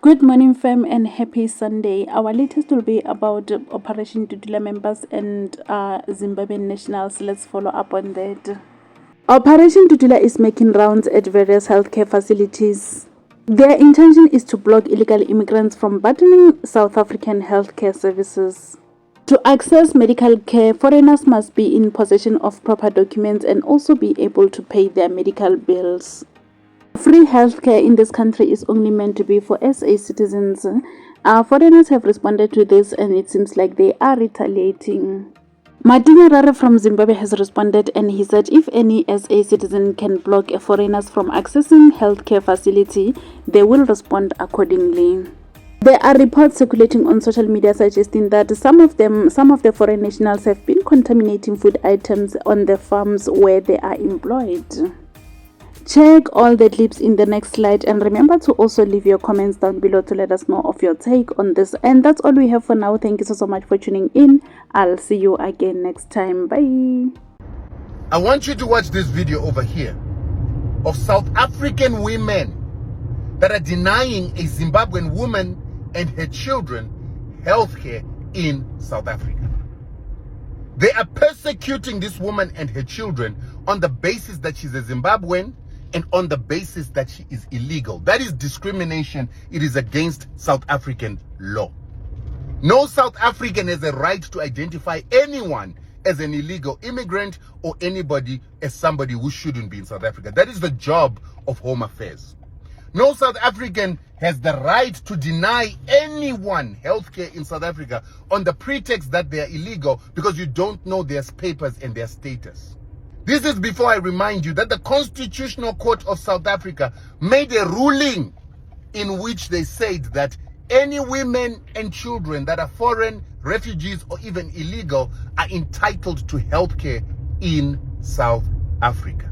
Good morning, fam, and happy Sunday. Our latest will be about Operation Dudula members and Zimbabwean nationals. Let's follow up on that. Operation Dudula is making rounds at various healthcare facilities. Their intention is to block illegal immigrants from burdening South African healthcare services. To access medical care, foreigners must be in possession of proper documents and also be able to pay their medical bills. Free healthcare in this country is only meant to be for SA citizens. Foreigners have responded to this and it seems like they are retaliating. Madinga from Zimbabwe has responded and he said if any SA citizen can block foreigners from accessing healthcare facility, they will respond accordingly. There are reports circulating on social media suggesting that some of the foreign nationals have been contaminating food items on the farms where they are employed. Check all the clips in the next slide and remember to also leave your comments down below to let us know of your take on this. And that's all we have for now. Thank you so much for tuning in. I'll see you again next time. Bye. I want you to watch this video over here of South African women that are denying a Zimbabwean woman and her children healthcare in South Africa. They are persecuting this woman and her children on the basis that she's a Zimbabwean and on the basis that she is illegal. That is discrimination. It is against South African law. No South African has a right to identify anyone as an illegal immigrant or anybody as somebody who shouldn't be in South Africa. That is the job of Home Affairs. No South African has the right to deny anyone healthcare in South Africa on the pretext that they are illegal because you don't know their papers and their status. This is before I remind you that the Constitutional Court of South Africa made a ruling in which they said that any women and children that are foreign, refugees, or even illegal are entitled to healthcare in South Africa.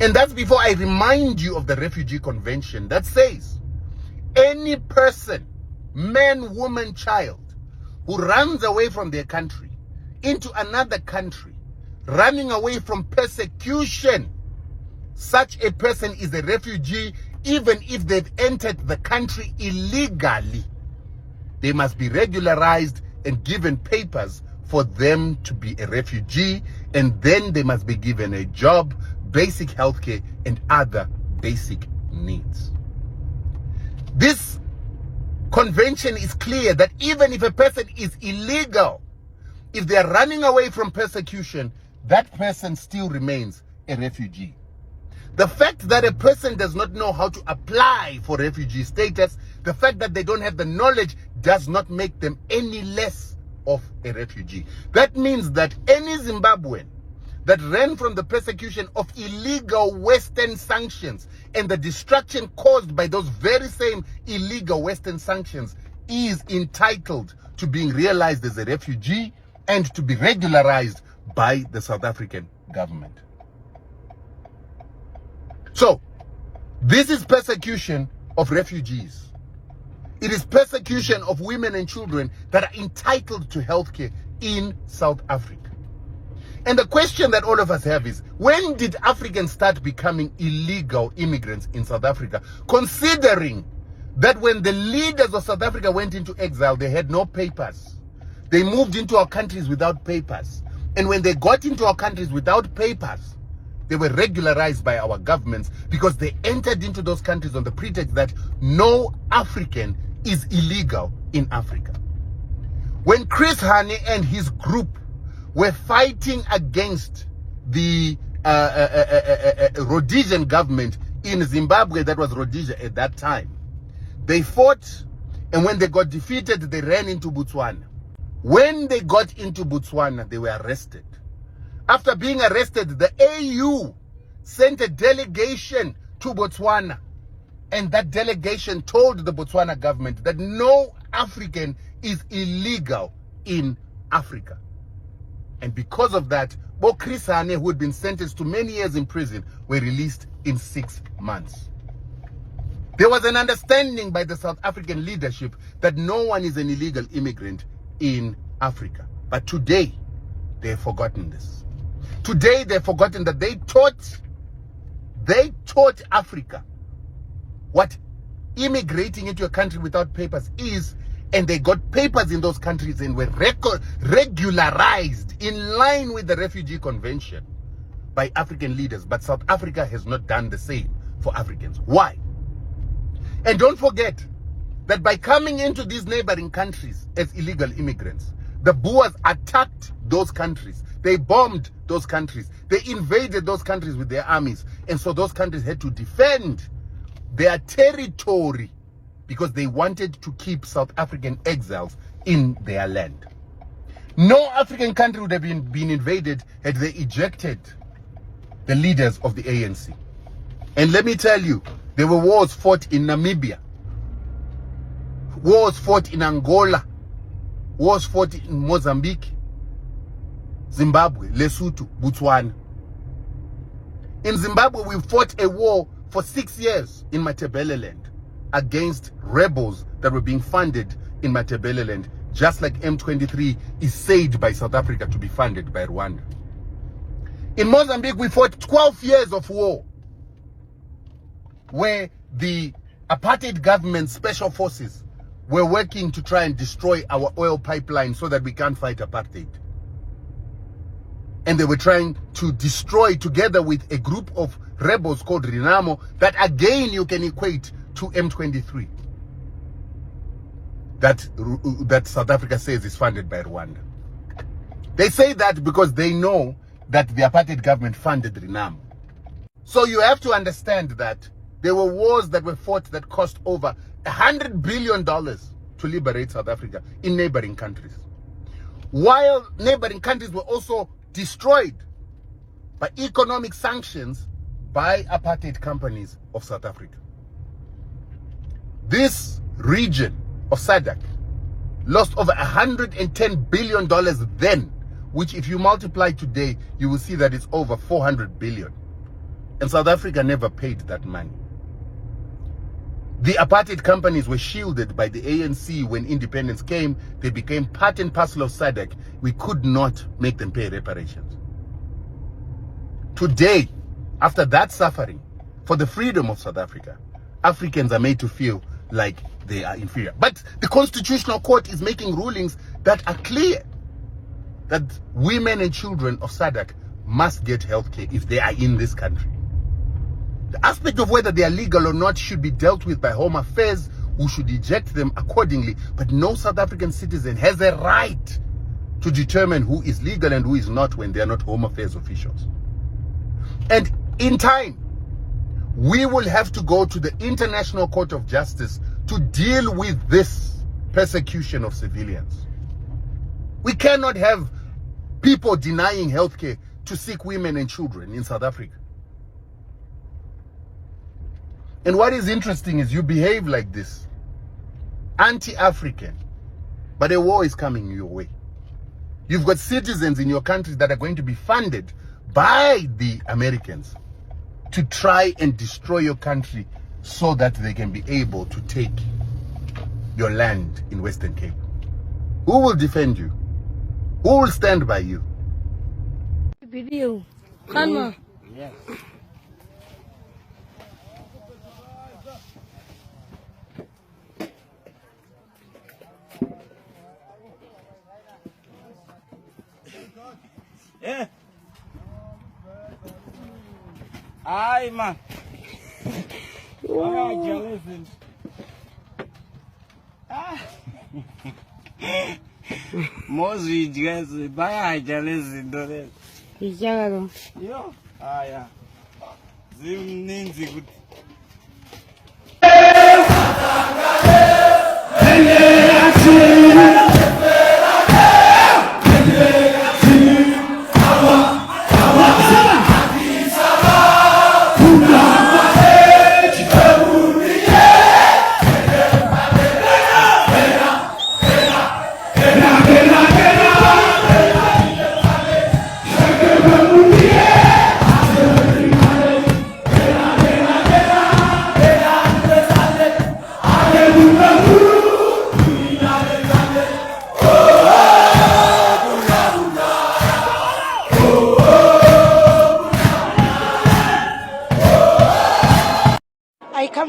And that's before I remind you of the Refugee Convention that says any person, man, woman, child, who runs away from their country into another country, running away from persecution, such a person is a refugee even if they've entered the country illegally. They must be regularized and given papers for them to be a refugee, and then they must be given a job, basic healthcare, and other basic needs. This convention is clear that even if a person is illegal, if they are running away from persecution, that person still remains a refugee. The fact that a person does not know how to apply for refugee status, the fact that they don't have the knowledge, does not make them any less of a refugee. That means that any Zimbabwean that ran from the persecution of illegal Western sanctions and the destruction caused by those very same illegal Western sanctions is entitled to being realized as a refugee and to be regularized by the South African government. So, this is persecution of refugees. It is persecution of women and children that are entitled to healthcare in South Africa. And the question that all of us have is, when did Africans start becoming illegal immigrants in South Africa? Considering that when the leaders of South Africa went into exile, they had no papers. They moved into our countries without papers. And when they got into our countries without papers, they were regularized by our governments because they entered into those countries on the pretext that no African is illegal in Africa. When Chris Hani and his group were fighting against the Rhodesian government in Zimbabwe, that was Rhodesia at that time, they fought, and when they got defeated, they ran into Botswana. When they got into Botswana, they were arrested. After being arrested, the AU sent a delegation to Botswana, and that delegation told the Botswana government that no African is illegal in Africa. And because of that, Bo Chris Hani, who had been sentenced to many years in prison, were released in 6 months. There was an understanding by the South African leadership that no one is an illegal immigrant in Africa. But today, they have forgotten this. Today, they've forgotten that they taught Africa what immigrating into a country without papers is, and they got papers in those countries and were regularized in line with the Refugee Convention by African leaders. But South Africa has not done the same for Africans. Why? And don't forget that by coming into these neighboring countries as illegal immigrants, the Boers attacked those countries. They bombed those countries. They invaded those countries with their armies. And so those countries had to defend their territory because they wanted to keep South African exiles in their land. No African country would have been invaded had they ejected the leaders of the ANC. And let me tell you, there were wars fought in Namibia, wars fought in Angola, wars fought in Mozambique, Zimbabwe, Lesotho, Botswana. In Zimbabwe, we fought a war for 6 years in Matabeleland against rebels that were being funded in Matabeleland, just like M23 is said by South Africa to be funded by Rwanda. In Mozambique, we fought 12 years of war, where the apartheid government special forces were working to try and destroy our oil pipeline so that we can't fight apartheid. And they were trying to destroy, together with a group of rebels called Renamo, that again you can equate to M23, that South Africa says is funded by Rwanda. They say that because they know that the apartheid government funded Renamo. So you have to understand that there were wars that were fought that cost over $100 billion to liberate South Africa in neighboring countries, while neighboring countries were also destroyed by economic sanctions by apartheid companies of South Africa. This region of SADC lost over $110 billion then, which if you multiply today, you will see that it's over 400 billion. And South Africa never paid that money. The apartheid companies were shielded by the ANC. When independence came, they became part and parcel of SADC. We could not make them pay reparations. Today, after that suffering for the freedom of South Africa, Africans are made to feel like they are inferior. But the Constitutional Court is making rulings that are clear that women and children of SADC must get health care if they are in this country. The aspect of whether they are legal or not should be dealt with by Home Affairs, who should eject them accordingly. But no South African citizen has a right to determine who is legal and who is not when they are not Home Affairs officials. And in time, we will have to go to the International Court of Justice to deal with this persecution of civilians. We cannot have people denying healthcare to sick women and children in South Africa. And what is interesting is you behave like this, anti-African, but a war is coming your way. You've got citizens in your country that are going to be funded by the Americans to try and destroy your country so that they can be able to take your land in Western Cape. Who will defend you? Who will stand by you? Video. Yes. Yeah. Ay, man. Listen. Ah. Mozwi guys, baya listen do it. Ijaro. Yo. Ah, yeah. Zimninzi good.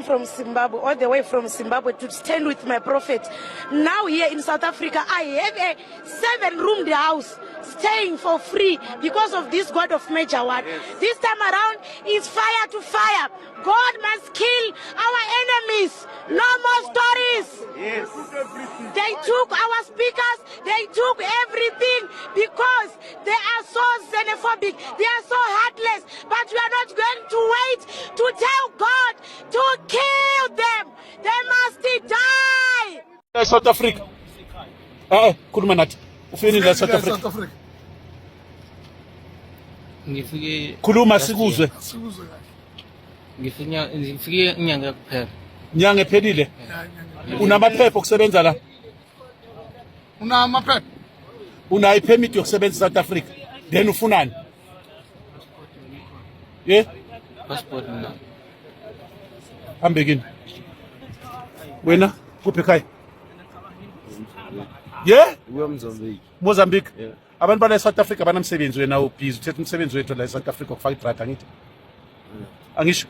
from Zimbabwe, all the way from Zimbabwe to stand with my prophet. Now here in South Africa, I have a 7-roomed house staying for free because of this God of Major One. This time around, it's fire to fire. God must kill our enemies. No more stories. Yes. They took our speakers, they took everything because they are so xenophobic, they are so heartless. But we are not going to wait to tell God to kill them. They must die. South Africa. Khuluma nathi. Ufini la South Africa. Ngifike Khuluma sikuzwe. ngifike inyanga kuphela. Nyanga ephelile. Unamaphepha okusebenza la? Unamaphepha? Una ipermit yokusebenza South Africa. Then ufunani? Yeah? Passport na. Ambekini. Wena kuphi ekhaya? Yeah? Mozambique. Yeah. Abantu bala South Africa banamsebenzi wena ubhizi uthetha umsebenzi wethu la South Africa ukufaka idrata ngithi. Angisho?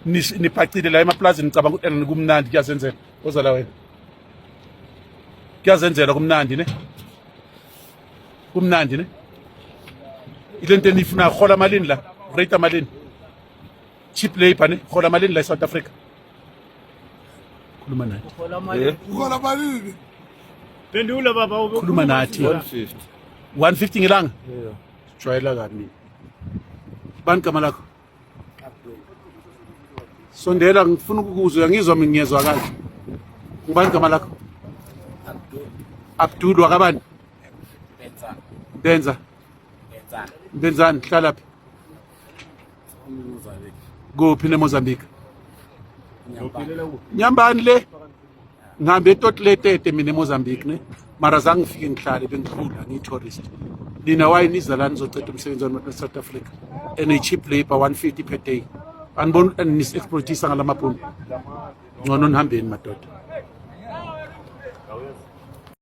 Niphacile la emaplazini ngicabanga ukuthi kumnandi kuyazenzela. Oza la wena. Kuyazenzela kumnandi ne? Kumnandi ne? Ilento enifuna hola malini la? Rate malini? Cheap labor ne? Hola malini la South Africa? Khuluma nathi. Uhola malini? Pendula baba. Khuluma nathi. 150. 150 ngelanga? Yeah. Jwayela kabi. Bani gama lakho? Sondela ngifuna ukukuzwa ngizwa mina ngiyezwa kahle. Ngubani gama lakho? Abdul wakabani? Benza. Benzani hlala phi? Kuphi neMozambique? Nyambani le? Ngihambe etotlete mina eMozambique ne? Mara zange ngifike ngihlale bengikhula ngi-tourist. Nina why nizalani zoceda umsebenzi wami South Africa? And a cheap labor 150 per day. Anibona nis exploitisa ngalamabhunu. Ngcono nihambeni madoda.